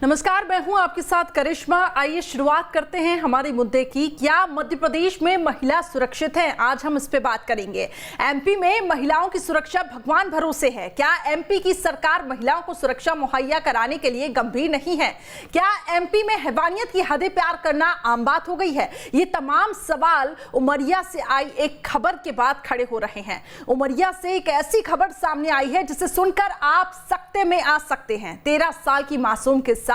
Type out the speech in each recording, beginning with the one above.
नमस्कार, मैं हूं आपके साथ करिश्मा। आइए शुरुआत करते हैं हमारे मुद्दे की। क्या मध्य प्रदेश में महिला सुरक्षित है? आज हम इस पे बात करेंगे। एमपी में महिलाओं की सुरक्षा भगवान भरोसे है। क्या एमपी की सरकार महिलाओं को सुरक्षा मुहैया कराने के लिए गंभीर नहीं है? क्या एमपी में हैवानियत की हदें पार करना आम बात हो गई है? ये तमाम सवाल उमरिया से आई एक खबर के बाद खड़े हो रहे हैं। उमरिया से एक ऐसी खबर सामने आई है जिसे सुनकर आप सकते में आ सकते हैं। 13 साल की मासूम के साथ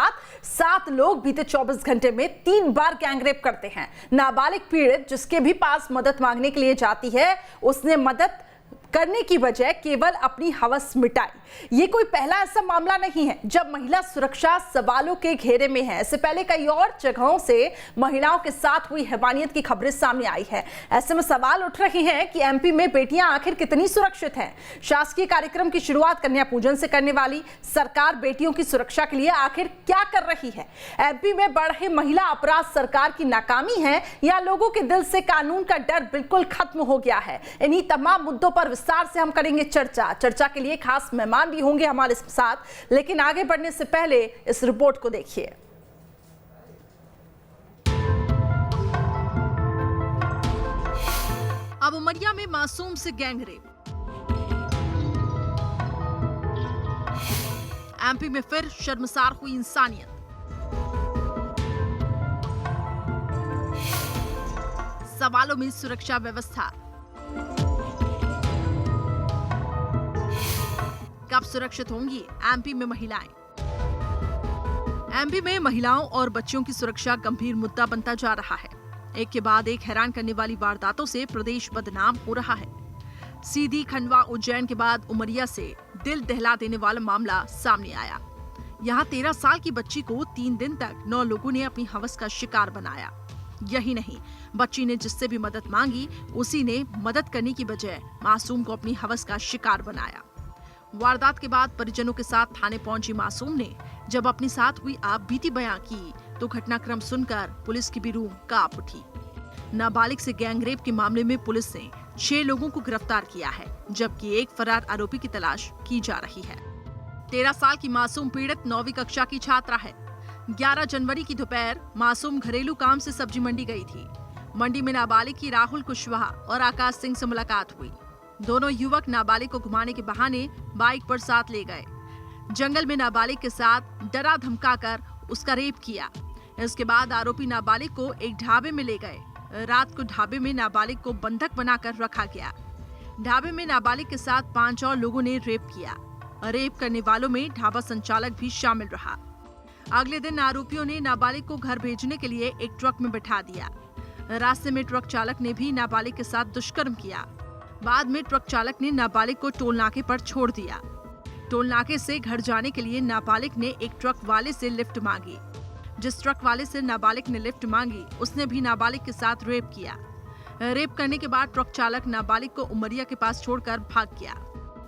7 लोग बीते 24 घंटे में 3 बार गैंगरेप करते हैं। नाबालिग पीड़ित जिसके भी पास मदद मांगने के लिए जाती है, उसने मदद करने की बजाय केवल अपनी हवस मिटाई। ये कोई पहला ऐसा मामला नहीं है जब महिला सुरक्षा सवालों के घेरे में है। इससे पहले कई और जगहों से महिलाओं के साथ हुई हैवानियत की खबरें सामने आई है। ऐसे में सवाल उठ रहे हैं कि एमपी में बेटियां आखिर कितनी सुरक्षित हैं? शासकीय कार्यक्रम की शुरुआत कन्या पूजन से करने वाली सरकार बेटियों की सुरक्षा के लिए आखिर क्या कर रही है? एमपी में बढ़ रहे महिला अपराध सरकार की नाकामी है या लोगों के दिल से कानून का डर बिल्कुल खत्म हो गया है? इन्हीं तमाम मुद्दों पर विस्तार से हम करेंगे चर्चा के लिए खास मेहमान भी होंगे हमारे साथ, लेकिन आगे बढ़ने से पहले इस रिपोर्ट को देखिए। अब उमरिया में मासूम से गैंगरेप। एमपी में फिर शर्मसार हुई इंसानियत। सवालों में सुरक्षा व्यवस्था। कब सुरक्षित होंगी एमपी में महिलाएं? एमपी में महिलाओं और बच्चियों की सुरक्षा गंभीर मुद्दा बनता जा रहा है। एक के बाद एक हैरान करने वाली वारदातों से प्रदेश बदनाम हो रहा है। सीधी, खंडवा, उज्जैन के बाद उमरिया से दिल दहला देने वाला मामला सामने आया। यहाँ 13 साल की बच्ची को 3 दिन तक 9 लोगों ने अपनी हवस का शिकार बनाया। यही नहीं, बच्ची ने जिससे भी मदद मांगी उसी ने मदद करने की बजाय मासूम को अपनी हवस का शिकार बनाया। वारदात के बाद परिजनों के साथ थाने पहुंची मासूम ने जब अपने साथ हुई आपबीती बयां की तो घटनाक्रम सुनकर पुलिस की भी रूह कांप उठी। नाबालिग से गैंगरेप के मामले में पुलिस ने 6 लोगों को गिरफ्तार किया है, जबकि एक फरार आरोपी की तलाश की जा रही है। 13 साल की मासूम पीड़ित 9वीं कक्षा की छात्रा है। 11 जनवरी की दोपहर मासूम घरेलू काम से सब्जी मंडी गई थी। मंडी में नाबालिग की राहुल कुशवाहा और आकाश सिंह से मुलाकात हुई। दोनों युवक नाबालिग को घुमाने के बहाने बाइक पर साथ ले गए। जंगल में नाबालिग के साथ डरा धमकाकर उसका रेप किया। इसके बाद आरोपी नाबालिग को एक ढाबे में ले गए। रात को ढाबे में नाबालिग को बंधक बनाकर रखा गया। ढाबे में नाबालिग के साथ 5 और लोगों ने रेप किया। रेप करने वालों में ढाबा संचालक भी शामिल रहा। अगले दिन आरोपियों ने नाबालिग को घर भेजने के लिए एक ट्रक में बैठा दिया। रास्ते में ट्रक चालक ने भी नाबालिग के साथ दुष्कर्म किया। बाद में ट्रक चालक ने नाबालिग को टोल नाके पर छोड़ दिया। टोल नाके से घर जाने के लिए नाबालिग ने एक ट्रक वाले से लिफ्ट मांगी। जिस ट्रक वाले से नाबालिग ने लिफ्ट मांगी उसने भी नाबालिग के साथ रेप किया। रेप करने के बाद ट्रक चालक नाबालिग को उमरिया के पास छोड़कर भाग गया।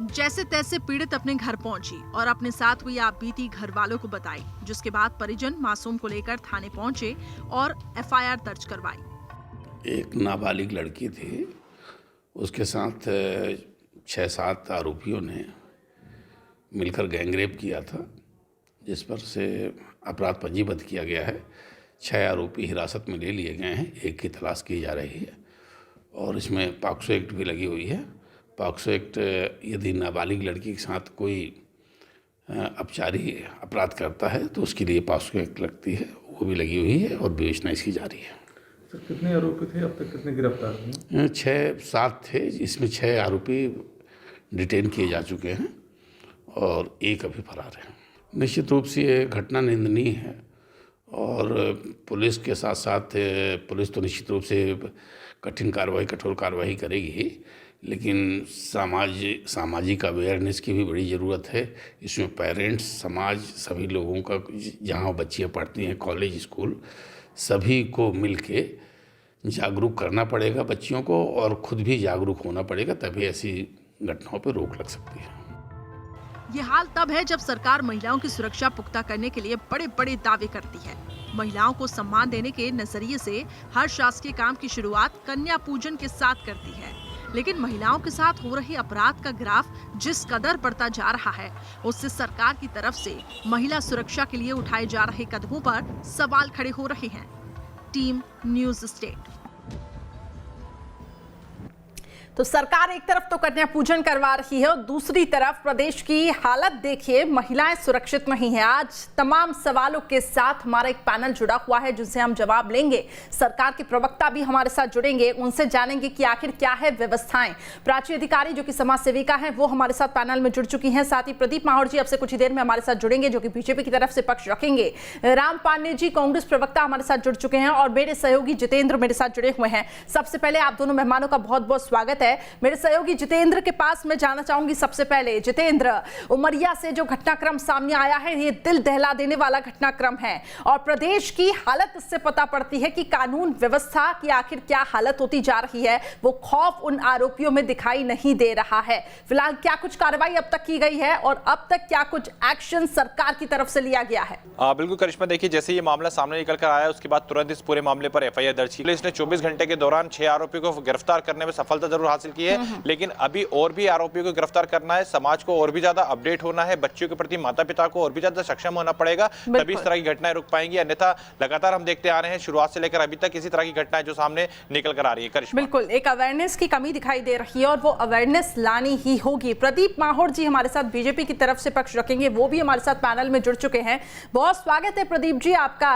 जैसे तैसे पीड़ित अपने घर पहुंची और अपने साथ हुई आपबीती घर वालों को बताई, जिसके बाद परिजन मासूम को लेकर थाने पहुंचे और एफआईआर दर्ज करवाई। एक नाबालिग लड़की थी, उसके साथ 6-7 आरोपियों ने मिलकर गैंगरेप किया था, जिस पर से अपराध पंजीबद्ध किया गया है। 6 आरोपी हिरासत में ले लिए गए हैं, एक की तलाश की जा रही है और इसमें पॉक्सो एक्ट भी लगी हुई है। पॉक्सो एक्ट यदि नाबालिग लड़की के साथ कोई अपचारी अपराध करता है तो उसके लिए पॉक्सो एक्ट लगती है, वो भी लगी हुई है और विवेचना इसकी जारी है। सर, कितने आरोपी थे? अब तक कितने गिरफ्तार हुए? 6-7 थे, इसमें 6 आरोपी डिटेन किए जा चुके हैं और एक अभी फरार है। निश्चित रूप से ये घटना निंदनीय है और पुलिस के साथ साथ पुलिस तो निश्चित रूप से कठिन कार्रवाई, कठोर कार्रवाई करेगी, लेकिन सामाजिक अवेयरनेस की भी बड़ी ज़रूरत है। इसमें पेरेंट्स, समाज, सभी लोगों का, जहाँ बच्चियाँ पढ़ती हैं, कॉलेज, स्कूल, सभी को मिलके जागरूक करना पड़ेगा बच्चियों को और खुद भी जागरूक होना पड़ेगा, तभी ऐसी घटनाओं पर रोक लग सकती है। ये हाल तब है जब सरकार महिलाओं की सुरक्षा पुख्ता करने के लिए बड़े बड़े दावे करती है। महिलाओं को सम्मान देने के नजरिए से हर शासकीय काम की शुरुआत कन्या पूजन के साथ करती है। लेकिन महिलाओं के साथ हो रहे अपराध का ग्राफ जिस कदर बढ़ता जा रहा है, उससे सरकार की तरफ से महिला सुरक्षा के लिए उठाए जा रहे कदमों पर सवाल खड़े हो रहे हैं। Team news state. तो सरकार एक तरफ तो कन्या पूजन करवा रही है और दूसरी तरफ प्रदेश की हालत देखिए, महिलाएं सुरक्षित नहीं है। आज तमाम सवालों के साथ हमारा एक पैनल जुड़ा हुआ है जिनसे हम जवाब लेंगे। सरकार के प्रवक्ता भी हमारे साथ जुड़ेंगे, उनसे जानेंगे कि आखिर क्या है व्यवस्थाएं। प्राची अधिकारी जो कि समाज सेविका हैं वो हमारे साथ पैनल में जुड़ चुकी हैं। साथ ही प्रदीप माहौर जी अब से कुछ ही देर में हमारे साथ जुड़ेंगे जो कि बीजेपी की तरफ से पक्ष रखेंगे। राम पांडे जी कांग्रेस प्रवक्ता हमारे साथ जुड़ चुके हैं और मेरे सहयोगी जितेंद्र मेरे साथ जुड़े हुए हैं। सबसे पहले आप दोनों मेहमानों का बहुत बहुत स्वागत है। मेरे सहयोगी जितेंद्र के पास मैं जाना चाहूंगी। सबसे पहले जितेंद्र, उमरिया से जो घटनाक्रम सामने आया है ये दिल दहला देने वाला घटनाक्रम है और प्रदेश की हालत इससे पता पड़ती है कि कानून व्यवस्था की आखिर क्या हालत होती जा रही है। वो खौफ उन आरोपियों में दिखाई नहीं दे रहा है। फिलहाल क्या कुछ कार्रवाई अब तक की गई है और अब तक क्या कुछ एक्शन सरकार की तरफ से लिया गया है? बिल्कुल करिश्मा, देखिए जैसे ये मामला सामने निकल कर आया उसके बाद तुरंत इस पूरे मामले पर एफआईआर दर्ज की। पुलिस ने 24 घंटे के दौरान 6 आरोपियों को गिरफ्तार करने में सफलता जरूर हासिल की है, लेकिन अभी और भी आरोपियों को गिरफ्तार करना है। समाज को और भी ज्यादा अपडेट होना है, बच्चों के प्रति माता पिता को और भी ज्यादा सक्षम होना पड़ेगा, तभी इस तरह की घटनाएं रुक पाएंगी। अन्यथा लगातार हम देखते आ रहे हैं शुरुआत से लेकर अभी तक इसी तरह की घटनाएं जो सामने निकल कर आ रही है। करिश्मा, बिल्कुल एक अवेयरनेस की कमी दिखाई दे रही है और वो अवेयरनेस लानी ही होगी। प्रदीप माहौर जी हमारे साथ बीजेपी की तरफ से पक्ष रखेंगे, वो भी हमारे साथ पैनल में जुड़ चुके हैं। बहुत स्वागत है प्रदीप जी आपका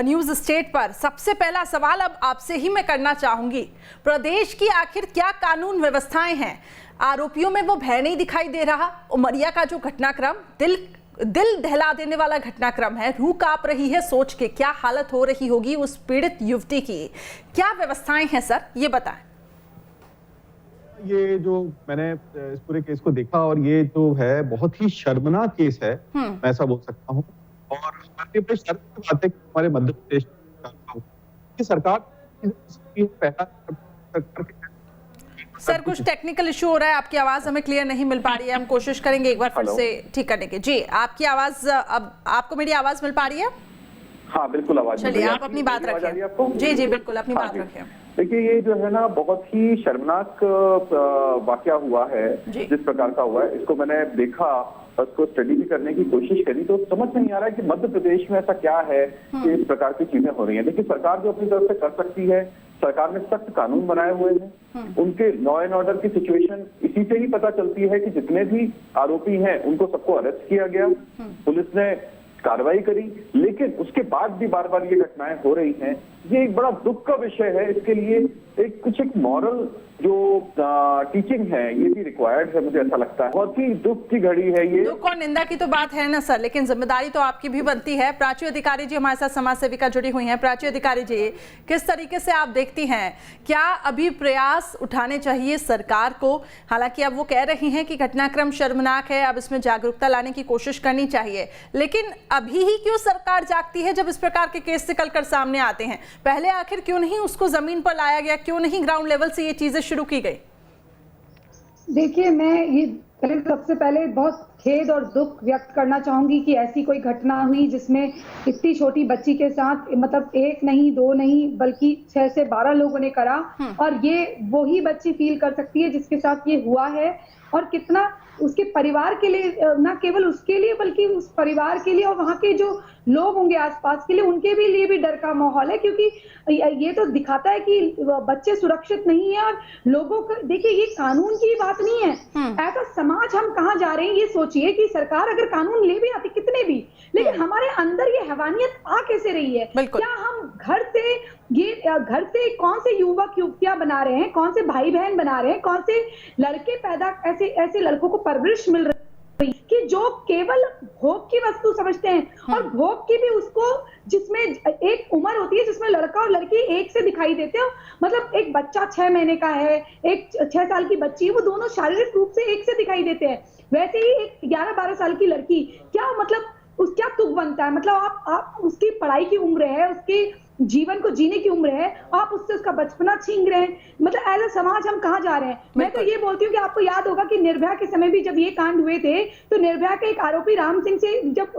न्यूज स्टेट पर। सबसे पहला सवाल अब आपसे ही मैं करना चाहूंगी, प्रदेश की आखिर क्या कानून व्यवस्थाएं हैं? आरोपियों में वो भय नहीं दिखाई दे रहा। उमरिया का जो घटनाक्रम दिल दहला देने वाला घटनाक्रम है, रूह कांप रही है सोच के क्या हालत हो रही होगी उस पीड़ित युवती की। क्या व्यवस्थाएं हैं सर, ये बताएं। ये जो मैंने इस पूरे केस को देखा और ये जो है बहुत ही शर्मनाक केस है, मैं ऐसा बोल सकता हूँ। और हमारी बड़ी शर्म की बात है कि हमारे मध्य प्रदेश की सरकार सर कुछ टेक्निकल इशू हो रहा है, आपकी आवाज हमें क्लियर नहीं मिल पा रही है। हम कोशिश करेंगे एक बार फिर से ठीक करने की। जी आपकी आवाज, अब आपको मेरी आवाज मिल पा रही है? हाँ बिल्कुल आवाज। चलिए आप अपनी बात रखें। जी जी बिल्कुल अपनी बात रखें। देखिए ये जो है ना बहुत ही शर्मनाक वाकया हुआ है, जिस प्रकार का हुआ है इसको मैंने देखा, उसको स्टडी भी करने की कोशिश करी तो समझ में नहीं आ रहा है कि मध्य प्रदेश में ऐसा क्या है कि इस प्रकार की चीजें हो रही हैं। देखिए सरकार जो अपनी तरफ से कर सकती है, सरकार ने सख्त कानून बनाए हुए हैं। उनके लॉ एंड ऑर्डर की सिचुएशन इसी से ही पता चलती है कि जितने भी आरोपी हैं उनको सबको अरेस्ट किया गया, पुलिस ने कार्रवाई करी, लेकिन उसके बाद भी बार बार ये घटनाएं हो रही हैं। ये एक बड़ा दुख का विषय है। इसके लिए एक मॉरल जो टीचिंग है ये भी रिक्वायर्ड है, मुझे ऐसा लगता है। बहुत ही दुख की घड़ी है ये। दुख और निंदा की तो बात है ना सर, लेकिन जिम्मेदारी तो आपकी भी बनती है। प्राची अधिकारी जी हमारे साथ समाज सेविका जुड़ी हुई हैं। प्राची अधिकारी जी, किस तरीके से आप देखती हैं, क्या अभी प्रयास उठाने चाहिए सरकार को? हालांकि अब वो कह रही हैं कि घटनाक्रम शर्मनाक है, अब इसमें जागरूकता लाने की कोशिश करनी चाहिए, लेकिन अभी ही क्यों सरकार जागती है जब इस प्रकार के केस निकल कर सामने आते हैं? पहले आखिर क्यों नहीं उसको जमीन पर लाया गया, क्यों नहीं ग्राउंड लेवल से ये चीजें शुरू की गई? देखिए मैं ये सबसे पहले बहुत खेद और दुख व्यक्त करना चाहूंगी कि ऐसी कोई घटना हुई जिसमें इतनी छोटी बच्ची के साथ, मतलब एक नहीं दो नहीं बल्कि 6 से 12 लोगों ने करा, और ये वही बच्ची फील कर सकती है जिसके साथ ये हुआ है, और कितना उसके परिवार के लिए, ना केवल उसके लिए बल्कि उस परिवार के लिए और वहाँ के जो लोग होंगे आसपास के लिए, उनके भी लिए भी डर का माहौल है, क्योंकि ये तो दिखाता है कि बच्चे सुरक्षित नहीं है। और लोगों को देखिए, ये कानून की बात नहीं है, ऐसा समाज हम कहाँ जा रहे हैं ये सोचिए कि सरकार अगर कानून ले भी आती कितने भी, लेकिन हमारे अंदर ये हैवानियत आ कैसे रही है? क्या हम घर से कौन से युवक युवतियां बना रहे हैं, कौन से भाई बहन बना रहे हैं, कौन से लड़के पैदा, ऐसे लड़कों को परवरिश मिल रही कि जो केवल भोग की वस्तु समझते हैं, और भोग की भी उसको, जिसमें एक उम्र होती है जिसमें लड़का और लड़की एक से दिखाई देते हो। मतलब एक बच्चा 6 महीने का है, एक 6 साल की बच्ची, वो दोनों शारीरिक रूप से एक से दिखाई देते हैं। वैसे ही एक 11-12 साल की लड़की, क्या मतलब क्या तुक बनता है? मतलब आप उसकी पढ़ाई की उम्र है, उसकी जीवन को जीने की उम्र है, आप उससे उसका बचपना छीन रहे हैं। मतलब एज अ समाज हम कहाँ जा रहे हैं? मैं तो ये बोलती हूँ कि आपको याद होगा कि निर्भया के समय भी जब ये कांड हुए थे तो निर्भया के एक आरोपी राम सिंह से जब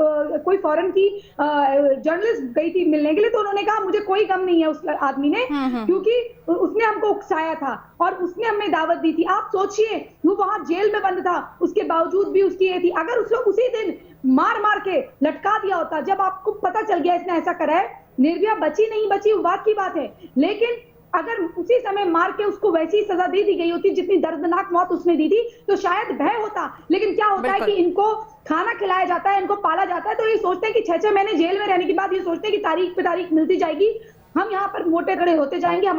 कोई फॉरेन की जर्नलिस्ट गई थी मिलने के लिए तो उन्होंने कहा मुझे कोई गम नहीं है उस आदमी ने, क्योंकि उसने हमको उकसाया था और उसने हमें दावत दी थी। आप सोचिए वो वहां जेल में बंद था, उसके बावजूद भी उसकी ये थी। अगर उसको उसी दिन मार मार के लटका दिया होता, जब आपको पता चल गया इसने ऐसा करा है, निर्भया बची नहीं बची वो बात की बात है, लेकिन अगर उसी समय मार के उसको वैसी सजा दे दी गई होती जितनी दर्दनाक मौत उसने दी थी तो शायद भय होता। लेकिन क्या होता है कि इनको खाना खिलाया जाता है, इनको पाला जाता है, तो ये सोचते हैं कि 6-6 महीने जेल में रहने के बाद ये सोचते हैं कि तारीख पे तारीख मिलती जाएगी, हम यहाँ पर मोटे खड़े होते जाएंगे,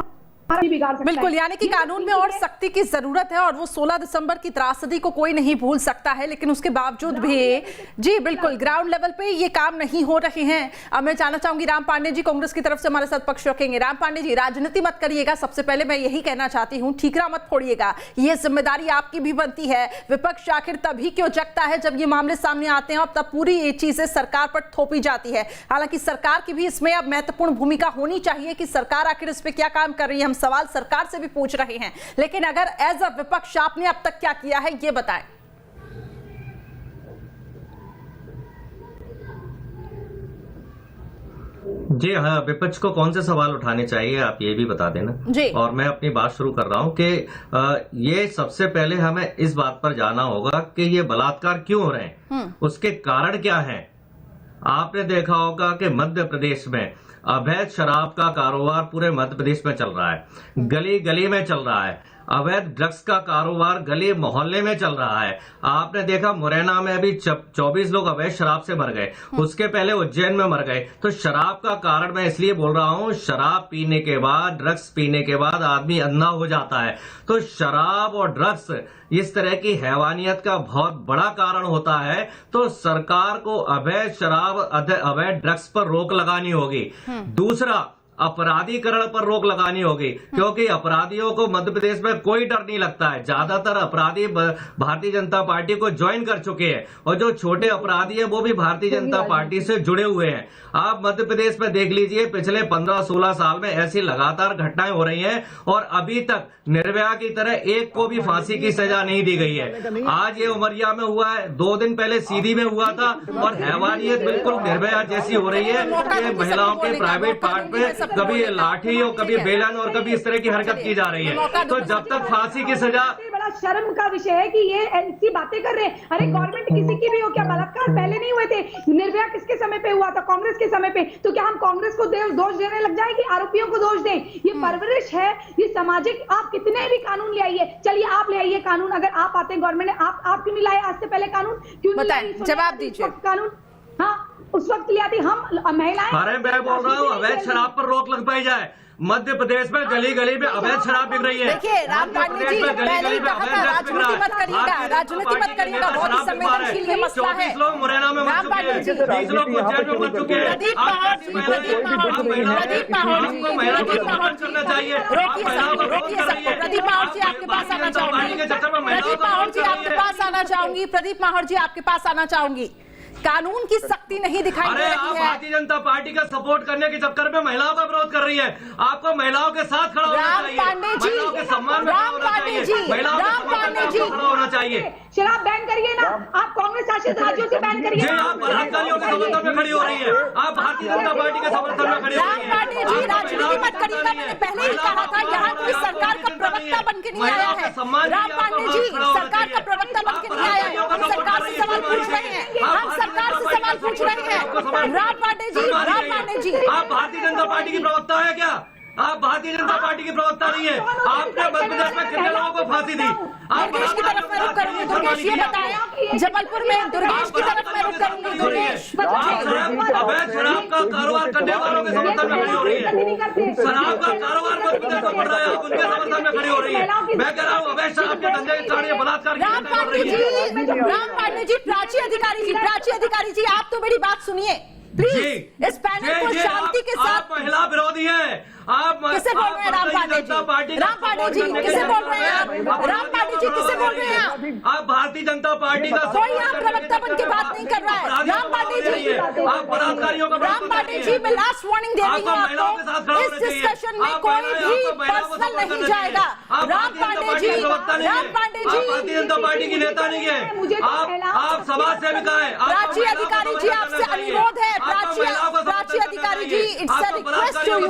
बिल्कुल, यानी कि कानून में और सख्ती की जरूरत है और वो 16 दिसंबर की त्रासदी को कोई नहीं भूल सकता है, लेकिन उसके बावजूद भी जी बिल्कुल ग्राउंड लेवल पे ये काम नहीं हो रहे हैं। अब मैं जानना चाहूंगी राम पांडे जी कांग्रेस की तरफ से हमारे साथ पक्ष रखेंगे। राम पांडे जी, राजनीति मत करिएगा, सबसे पहले मैं यही कहना चाहती हूँ, ठीकरा मत फोड़िएगा, ये जिम्मेदारी आपकी भी बनती है। विपक्ष आखिर तभी क्यों जगता है जब ये मामले सामने आते हैं और तब पूरी ये चीजें सरकार पर थोपी जाती है। हालांकि सरकार की भी इसमें अब महत्वपूर्ण भूमिका होनी चाहिए कि सरकार आखिर इस पे क्या काम कर रही है। हम सवाल सरकार से भी पूछ रहे हैं, लेकिन अगर एज अ विपक्ष आपने अब तक क्या किया है ये बताएं। जी हाँ, विपक्ष को कौन से सवाल उठाने चाहिए आप ये भी बता देना जी। और मैं अपनी बात शुरू कर रहा हूं कि ये सबसे पहले हमें इस बात पर जाना होगा कि ये बलात्कार क्यों हो रहे हैं, उसके कारण क्या हैं। आपने देखा होगा कि मध्य प्रदेश में अवैध शराब का कारोबार पूरे मध्य प्रदेश में चल रहा है, गली गली में चल रहा है। अवैध ड्रग्स का कारोबार गली मोहल्ले में चल रहा है। आपने देखा मुरैना में अभी 24 लोग अवैध शराब से मर गए, उसके पहले उज्जैन में मर गए। तो शराब का कारण मैं इसलिए बोल रहा हूं, शराब पीने के बाद, ड्रग्स पीने के बाद आदमी अंधा हो जाता है। तो शराब और ड्रग्स इस तरह की हैवानियत का बहुत बड़ा कारण होता है। तो सरकार को अवैध शराब, अवैध ड्रग्स पर रोक लगानी होगी। दूसरा, अपराधीकरण पर रोक लगानी होगी, क्योंकि अपराधियों को मध्य प्रदेश में कोई डर नहीं लगता है। ज्यादातर अपराधी भारतीय जनता पार्टी को ज्वाइन कर चुके हैं और जो छोटे अपराधी हैं वो भी भारतीय जनता पार्टी से जुड़े हुए हैं। आप मध्य प्रदेश में देख लीजिए, पिछले 15-16 साल में ऐसी लगातार घटनाएं हो रही हैं और अभी तक निर्भया की तरह एक को भी फांसी की सजा नहीं दी गई है। आज ये उमरिया में हुआ है, 2 दिन पहले सीधी में हुआ था और हैवानियत बिल्कुल निर्भया जैसी हो रही है कि महिलाओं के प्राइवेट पार्ट में कभी लाठी और कभी बेलन और कभी इस तरह की हरकत की जा रही है। तो जब तक फांसी की सजा, बड़ा शर्म का विषय है कि ये ऐसी बातें कर रहे हैं। अरे गवर्नमेंट किसी की भी हो, क्या बलात्कार पहले नहीं हुए थे? निर्भया किसके समय पे हुआ था? कांग्रेस के समय पे। तो क्या हम कांग्रेस को दोष देने लग जाए कि आरोपियों को दोष दें? ये परवरिश है, ये सामाजिक। आप कितने भी कानून ले आइए, चलिए आप ले आइए कानून, अगर आप आते हैं गवर्नमेंट ने, आप क्यों नहीं लाए आज से पहले कानून? क्यों नहीं लाए? जवाब दीजिए। कानून हाँ उस वक्त ले आती हम महिलाएं। अरे मैं बोल रहा हूँ अवैध शराब पर रोक लग पाई जाए। मध्य प्रदेश में गली गली में अवैध शराब बिक रही है। देखिए राम पांडे जी, पहले ही कहा था राजनीति मत करिएगा, राजनीति मत करिएगा, बहुत ही संवेदनशील ये मसला है। 24 लोग मुरैना में मर चुके हैं, 20 लोग उज्जैन में मर चुके हैं। आपको महिला को सम्मान करना चाहिए। प्रदीप माहौर जी आपके पास आना चाहूंगी, प्रदीप माहौर जी आपके पास आना चाहूंगी, प्रदीप माहौर जी आपके पास आना चाहूंगी। कानून की सख्ती नहीं दिखाई दे रही है। भारतीय जनता पार्टी का सपोर्ट करने के चक्कर में महिलाओं का विरोध कर रही है। आपको महिलाओं के साथ खड़ा होना चाहिए, महिलाओं के सम्मान में खड़ा होना चाहिए, महिलाओं के सम्मान में खड़ा होना चाहिए। शराब बैन करिए ना, आप कांग्रेस शासित राज्यों से बैन करिए। आप बलात्कारियों के समर्थन में खड़ी हो रही है, आप भारतीय जनता पार्टी के समर्थन में खड़ी हो रही है। राम पांडे जी, राजनीति मत करिएगा, मैंने पहले ही कहा था, यहाँ कोई सरकार का प्रवक्ता बन के नहीं आया है। राम पांडे जी, सरकार का प्रवक्ता बन के नहीं आया है, हम सरकार से सवाल पूछ रहे हैं, हम सरकार से सवाल पूछ रहे हैं। राम पांडे जी, राम पांडे जी, आप भारतीय जनता पार्टी की प्रवक्ता है क्या? आप भारतीय जनता पार्टी की प्रवक्ता नहीं है। आपने मध्य प्रदेश में कितने लोगों को फांसी दी? दुर्गेश की तरफ मैं रुक करूंगी। दुर्गेश ये बताया जबलपुर में, दुर्गेश की तरफ मैं रुक करूंगी। दुर्गेश, अवैध शराब का कारोबार करने वालों के समर्थन में खड़ी हो रही है। शराब का कारोबार मध्य प्रदेश में बढ़ रहा है, आप उनके समर्थन में खड़ी हो रही है। मैं कह रहा हूँ अवैध शराब के धंधे के कारण बलात्कार की राम पांडे जी, प्राची अधिकारी जी, आप तो मेरी बात सुनिए। प्लीज इस पैनल को शांति के साथ। आप महिला विरोधी हैं, आप किसे बोल रहे हैं? राम पांडे जी, राम पांडे जी किसे बोल रहे हैं आप? राम पांडे जी किसे बोल रहे हैं आप? भारतीय जनता पार्टी का कोई आप प्रवक्ता बन के बात नहीं कर रहा है। राम पांडे जी, आप बलात्कारियों का राम पांडे जी, मैं लास्ट वार्निंग दे रही हूँ आपको, इस डिस्कशन में कोई भी पर्सनल नहीं जाएगा। राम पांडे जी, राम पांडे जी, भारतीय जनता पार्टी की नेता नहीं है, आप समाज सेविका है। प्राची अधिकारी जी, आपसे अनुरोध है। Prachi Adhikari ji, it's a request to you.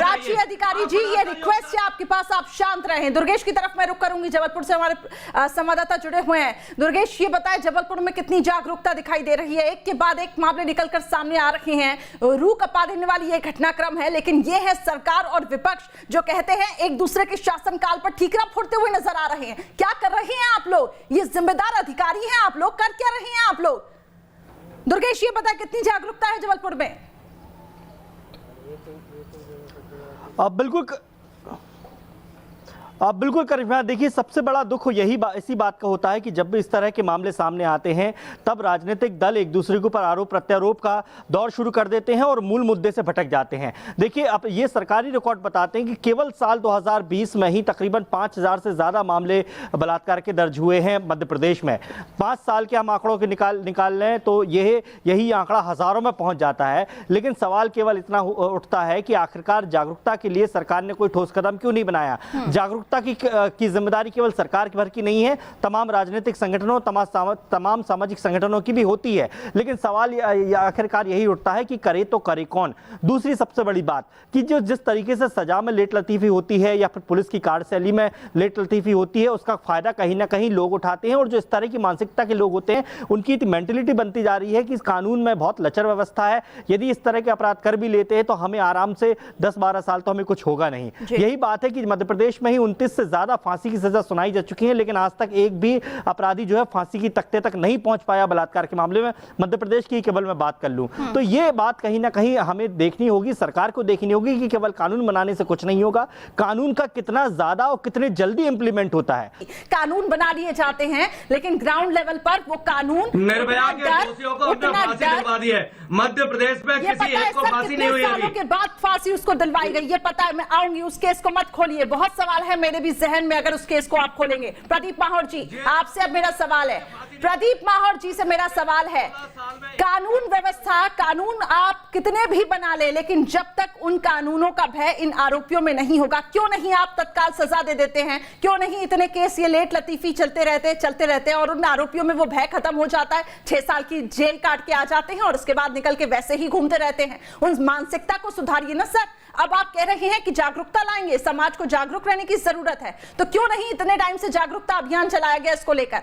Prachi Adhikari ji, ये रिक्वेस्ट है आपके पास, आप शांत रहें। दुर्गेश की तरफ मैं रुक करूंगी, जबलपुर से हमारे संवाददाता जुड़े हुए हैं। दुर्गेश, ये बताएं जबलपुर में कितनी जागरूकता दिखाई दे रही है? एक के बाद एक मामले निकलकर सामने आ रहे हैं, रूह कपा देने वाली ये घटनाक्रम है, लेकिन ये है सरकार और विपक्ष जो कहते हैं एक दूसरे के शासनकाल पर ठीकरा फोड़ते हुए नजर आ रहे हैं। क्या कर रहे हैं आप लोग? ये जिम्मेदार अधिकारी हैं आप लोग, कर क्या रहे हैं आप लोग? दुर्गेश, ये बताएं कितनी जागरूकता है जबलपुर में? बिल्कुल करिश्मा, देखिए सबसे बड़ा दुख इसी बात का होता है कि जब भी इस तरह के मामले सामने आते हैं तब राजनीतिक दल एक दूसरे के ऊपर आरोप प्रत्यारोप का दौर शुरू कर देते हैं और मूल मुद्दे से भटक जाते हैं। देखिए, अब ये सरकारी रिकॉर्ड बताते हैं कि केवल साल 2020 में ही तकरीबन 5000 से ज़्यादा मामले बलात्कार के दर्ज हुए हैं मध्य प्रदेश में। 5 साल के हम आंकड़ों के निकाल लें तो यही आंकड़ा हज़ारों में पहुँच जाता है। लेकिन सवाल केवल इतना उठता है कि आखिरकार जागरूकता के लिए सरकार ने कोई ठोस कदम क्यों नहीं बनाया? जागरूकता की जिम्मेदारी केवल सरकार भर की नहीं है, तमाम राजनीतिक संगठनों, तमाम सामाजिक संगठनों की भी होती है। लेकिन सवाल आखिरकार यही उठता है कि करे तो करे कौन? दूसरी सबसे बड़ी बात कि जिस तरीके से सजा में लेट लतीफी होती है या फिर पुलिस की कार्यशैली में लेट लतीफी होती है, उसका फायदा कहीं ना कहीं लोग उठाते हैं। और जो इस तरह की मानसिकता के लोग होते हैं उनकी मेंटेलिटी बनती जा रही है कि इस कानून में बहुत लचर व्यवस्था है, यदि इस तरह के अपराध कर भी लेते हैं तो हमें आराम से 10-12 साल तो हमें कुछ होगा नहीं। यही बात है कि मध्य प्रदेश में ही 29 से ज्यादा फांसी की सजा सुनाई जा चुकी है, लेकिन आज तक एक भी अपराधी जो है फांसी की तख्ते तक नहीं पहुंच पाया बलात्कार के मामले में। मध्य प्रदेश की केवल मैं बात कर लूं तो ये बात कहीं ना कहीं हमें देखनी होगी, सरकार को देखनी होगी कि केवल कानून बनाने से कुछ नहीं होगा, कानून का कितना ज्यादा और कितने जल्दी इंप्लीमेंट होता है। कानून बना लिए जाते हैं लेकिन ग्राउंड लेवल पर वो कानून निर्भया के दोषियों को फांसी दिलवा दी है। मध्य प्रदेश में किसी एक को फांसी नहीं हुई, सालों के बाद फांसी उसको दिलवाई गई, ये पता है। मैं आऊंगी उस केस को मत खोलिए, बहुत सवाल है मेरे भी जहन में अगर उस केस को आप खोलेंगे। प्रदीप माहौर जी, आपसे अब मेरा सवाल है, प्रदीप माहौर जी से मेरा सवाल है, कानून व्यवस्था, कानून आप कितने भी बना ले, लेकिन जब तक उन कानूनों का भय इन आरोपियों में नहीं होगा, क्यों नहीं आप तत्काल सजा दे देते हैं? क्यों नहीं इतने केस ये लेट लतीफी चलते रहते हैं और उन आरोपियों में वो भय खत्म हो जाता है, 6 साल की जेल काट के आ जाते हैं और उसके बाद निकल के वैसे ही घूमते रहते हैं? उन मानसिकता को सुधारिए ना सर। अब आप कह रहे हैं कि जागरूकता लाएंगे, समाज को जागरूक रहने की जरूरत है, तो क्यों नहीं इतने टाइम से जागरूकता अभियान चलाया गया इसको लेकर?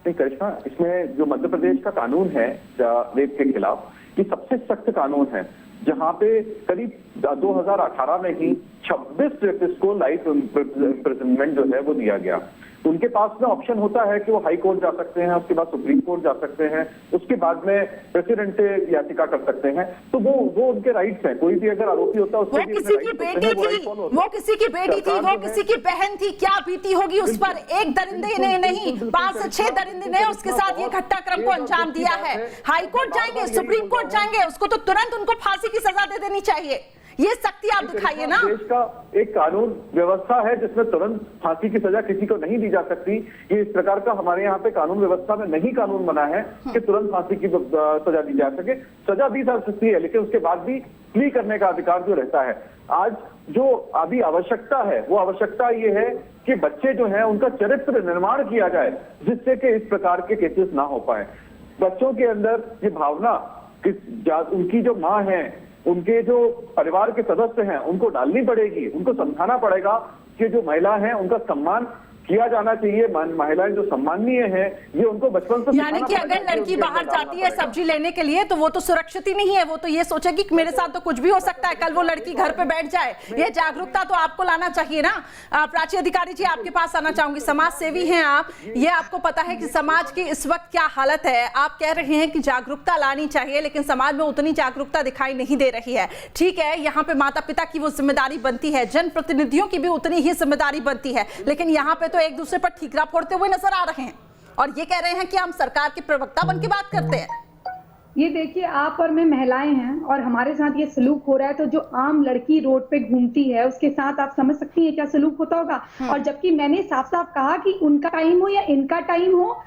नहीं करिश्मा, इसमें जो मध्य प्रदेश का कानून है रेप के खिलाफ, ये सबसे सख्त कानून है, जहां पे करीब 2018 में ही 26 रेपिस्ट को लाइफ इम्प्रिजनमेंट जो है वो दिया गया। उनके पास में ऑप्शन होता है कि वो हाई कोर्ट जा सकते हैं, उसके बाद सुप्रीम कोर्ट जा सकते हैं, उसके बाद में प्रेसिडेंट याचिका कर सकते हैं। तो वो उनके राइट्स हैं। कोई भी अगर आरोपी होता है, वो किसी की बेटी थी, वो किसी की बेटी थी, वो किसी की बहन थी, क्या बीती होगी उस पर? एक दरिंदे ने नहीं, 5 से 6 दरिंदे ने उसके साथ ये घटनाक्रम को अंजाम दिया है। हाई कोर्ट जाएंगे, सुप्रीम कोर्ट जाएंगे, उसको तो तुरंत उनको फांसी की सजा दे देनी चाहिए। ये शक्ति आप दिखाइए ना। देश का एक कानून व्यवस्था है जिसमें तुरंत फांसी की सजा किसी को नहीं दी जा सकती। ये इस प्रकार का हमारे यहाँ पे कानून व्यवस्था में नहीं कानून बना है कि तुरंत फांसी की सजा दी जा सके। सजा दी जा सकती है, लेकिन उसके बाद भी प्ली करने का अधिकार जो रहता है। आज जो अभी आवश्यकता है, वो आवश्यकता ये है कि बच्चे जो हैं उनका चरित्र निर्माण किया जाए, जिससे कि इस प्रकार के केसेस ना हो पाए। बच्चों के अंदर ये भावना कि उनकी जो माँ है, उनके जो परिवार के सदस्य हैं, उनको डालनी पड़ेगी, उनको समझाना पड़ेगा कि जो महिला हैं उनका सम्मान किया जाना चाहिए। महिलाएं जो सम्माननीय हैं, ये उनको बचपन से, यानी कि अगर लड़की बाहर जाती है सब्जी लेने के लिए तो वो तो सुरक्षित ही नहीं है, वो तो ये सोचेगी कि मेरे साथ तो कुछ भी हो सकता है, कल वो लड़की घर पे बैठ जाए। ये जागरूकता तो आपको लाना चाहिए ना। प्राची अधिकारी जी, आपके पास आना चाहूंगी, समाज सेवी हैं आप, ये आपको पता है कि समाज की इस वक्त क्या हालत है। आप कह रहे हैं कि जागरूकता लानी चाहिए, लेकिन समाज में उतनी जागरूकता दिखाई नहीं दे रही है। ठीक है, यहाँ पे माता पिता की वो जिम्मेदारी बनती है, जनप्रतिनिधियों की भी उतनी ही जिम्मेदारी बनती है, लेकिन यहाँ पे तो एक दूसरे पर ठीकरा फोड़ते हुए नजर आ रहे हैं और ये कह रहे हैं कि हम सरकार के प्रवक्ता बन के बात करते हैं। ये देखिए, आप और मैं महिलाएं हैं और हमारे साथ ये सलूक हो रहा है, तो जो आम लड़की रोड पे घूमती है उसके साथ आप समझ सकती हैं क्या सलूक होता होगा। और जबकि मैंने साफ साफ कहा कि उनका टाइम हो या इनका टाइम हो,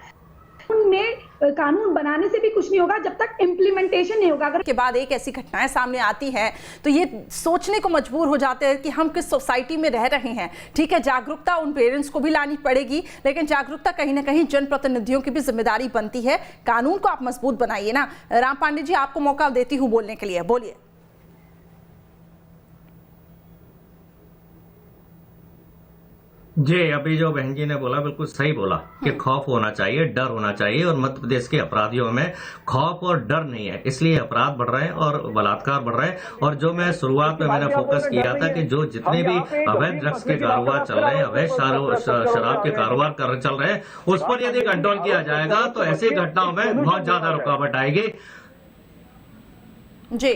उनमें कानून बनाने से भी कुछ नहीं होगा जब तक इम्प्लीमेंटेशन नहीं होगा। अगर के बाद एक ऐसी घटनाएं सामने आती हैं तो ये सोचने को मजबूर हो जाते हैं कि हम किस सोसाइटी में रह रहे हैं। ठीक है, जागरूकता उन पेरेंट्स को भी लानी पड़ेगी, लेकिन जागरूकता कहीं ना कहीं जनप्रतिनिधियों की भी जिम्मेदारी बनती है। कानून को आप मजबूत बनाइए ना। राम पांडे जी, आपको मौका देती हूँ बोलने के लिए, बोलिए। जी, अभी जो बहन जी ने बोला बिल्कुल सही बोला कि खौफ होना चाहिए, डर होना चाहिए, और मध्य प्रदेश के अपराधियों में खौफ और डर नहीं है, इसलिए अपराध बढ़ रहे हैं और बलात्कार बढ़ रहे हैं। और जो मैं शुरुआत में मैंने फोकस किया था कि जो जितने भी अवैध ड्रग्स के कारोबार चल रहे हैं, अवैध शराब के कारोबार चल रहे हैं, उस पर यदि कंट्रोल किया जाएगा तो ऐसी घटनाओं में बहुत ज्यादा रुकावट आएगी। जी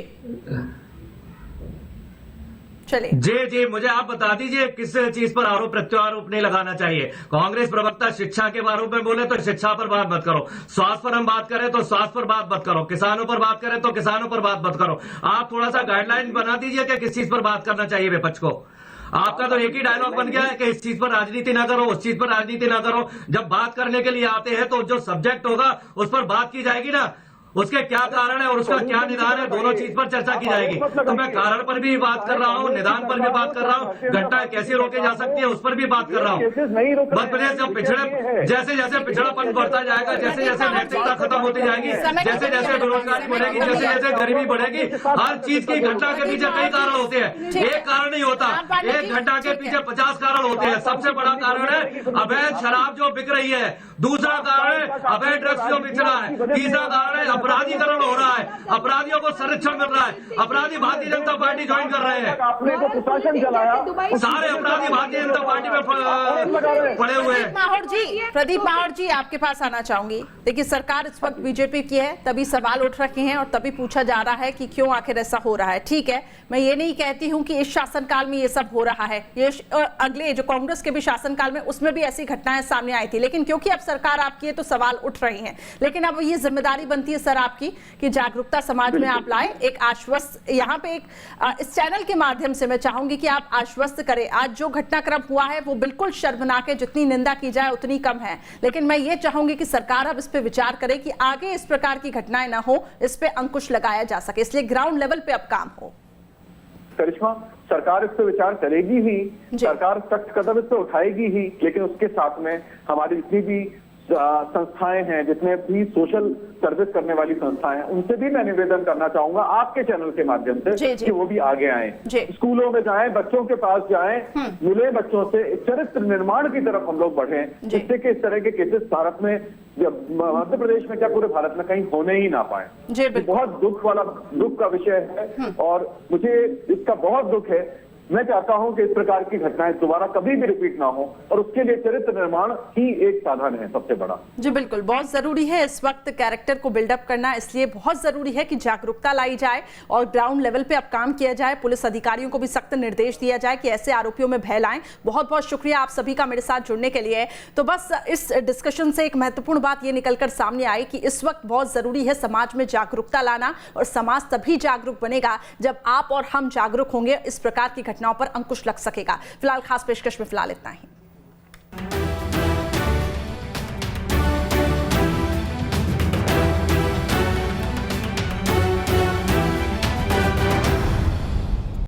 चलिए। जी, मुझे आप बता दीजिए किस चीज पर आरोप प्रत्यारोप नहीं लगाना चाहिए। कांग्रेस प्रवक्ता शिक्षा के बारे में बोले तो शिक्षा पर बात मत करो, स्वास्थ्य पर हम बात करें तो स्वास्थ्य पर बात मत करो, किसानों पर बात करें तो किसानों पर बात मत करो। आप थोड़ा सा गाइडलाइन बना दीजिए कि किस चीज पर बात करना चाहिए विपक्ष को। आपका तो एक ही डायलॉग बन गया है कि इस चीज पर राजनीति ना करो, उस चीज पर राजनीति ना करो। जब बात करने के लिए आते हैं तो जो सब्जेक्ट होगा उस पर बात की जाएगी ना, उसके क्या कारण है और उसका क्या निदान है, दोनों चीज पर चर्चा की जाएगी। तो मैं कारण पर भी बात कर रहा हूँ, निदान पर भी बात कर रहा हूँ, घटना कैसे रोके जा सकती है उस पर भी बात कर रहा हूँ। मध्य प्रदेश जब पिछड़े, जैसे जैसे पिछड़ापन बढ़ता जाएगा, जैसे जैसे नैतिकता खत्म होती जाएगी, जैसे जैसे बेरोजगारी बढ़ेगी, जैसे जैसे गरीबी बढ़ेगी, हर चीज की घटना के पीछे कई कारण होते हैं, एक कारण नहीं होता। एक घटना के पीछे 50 कारण होते हैं। सबसे बड़ा कारण है अवैध शराब जो बिक रही है, दूसरा कारण है अवैध ड्रग्स जो बिक रहा है, तीसरा कारण है अपराधीकरण हो रहा है, अपराधियों को संरक्षण मिल रहा है, अपराधी भारतीय जनता पार्टी ज्वाइन कर रहे हैं। सारे अपराधी भारतीय जनता पार्टी में पड़े हुए हैं। प्रदीप माहौर जी, आपके पास आना चाहूंगी। देखिए, सरकार इस वक्त बीजेपी की है, तभी सवाल उठ रखे हैं और तभी पूछा जा रहा है कि क्यों आखिर ऐसा हो रहा है। ठीक है, मैं ये नहीं कहती हूं कि इस शासनकाल में ये सब हो रहा है, ये अगले जो कांग्रेस के भी शासनकाल में उसमें भी ऐसी घटनाएं सामने आई थी, लेकिन क्योंकि अब सरकार आपकी है तो सवाल उठ रहे हैं। लेकिन अब ये जिम्मेदारी बनती है सर आपकी कि जागरूकता समाज में आप लाए। एक आश्वस्त यहाँ पे इस चैनल के माध्यम से मैं चाहूंगी कि आप आश्वस्त करें। आज जो घटनाक्रम हुआ है वो बिल्कुल शर्मनाक है, जितनी निंदा की जाए उतनी कम है, लेकिन मैं ये चाहूंगी कि सरकार अब इस पे विचार करे कि आगे इस प्रकार की घटनाएं ना हो, इस पे अंकुश लगाया जा सके, इसलिए ग्राउंड लेवल पे अब काम हो। करिश्मा, सरकार इस पे विचार करेगी ही, सरकार सख्त कदम इस पे उठाएगी ही, लेकिन उसके साथ में हमारी जितनी भी संस्थाएं हैं, जितने भी सोशल सर्विस करने वाली संस्थाएं हैं, उनसे भी मैं निवेदन करना चाहूंगा आपके चैनल के माध्यम से कि वो भी आगे आए, स्कूलों में जाएं, बच्चों के पास जाएं, मिले बच्चों से, चरित्र निर्माण की तरफ हम लोग बढ़ें, जिससे कि इस तरह के केसेस भारत में, मध्य प्रदेश में क्या पूरे भारत में कहीं होने ही ना पाए। बहुत दुख का विषय है और मुझे इसका बहुत दुख है। मैं चाहता हूं कि इस प्रकार की घटनाएं दोबारा कभी भी रिपीट ना हो और उसके लिए चरित्र निर्माण ही एक साधन है सबसे बड़ा। जी बिल्कुल, बहुत जरूरी है इस वक्त कैरेक्टर को बिल्डअप करना, इसलिए बहुत जरूरी है कि जागरूकता लाई जाए और ग्राउंड लेवल पे अब काम किया जाए। पुलिस अधिकारियों को भी सख्त निर्देश दिया जाए कि ऐसे आरोपियों में भय लाएं। बहुत बहुत शुक्रिया आप सभी का मेरे साथ जुड़ने के लिए। तो बस इस डिस्कशन से एक महत्वपूर्ण बात ये निकलकर सामने आई कि इस वक्त बहुत जरूरी है समाज में जागरूकता लाना, और समाज तभी जागरूक बनेगा जब आप और हम जागरूक होंगे, इस प्रकार की घटनाओं पर अंकुश लग सकेगा। फिलहाल खास पेशकश में फिलहाल इतना ही।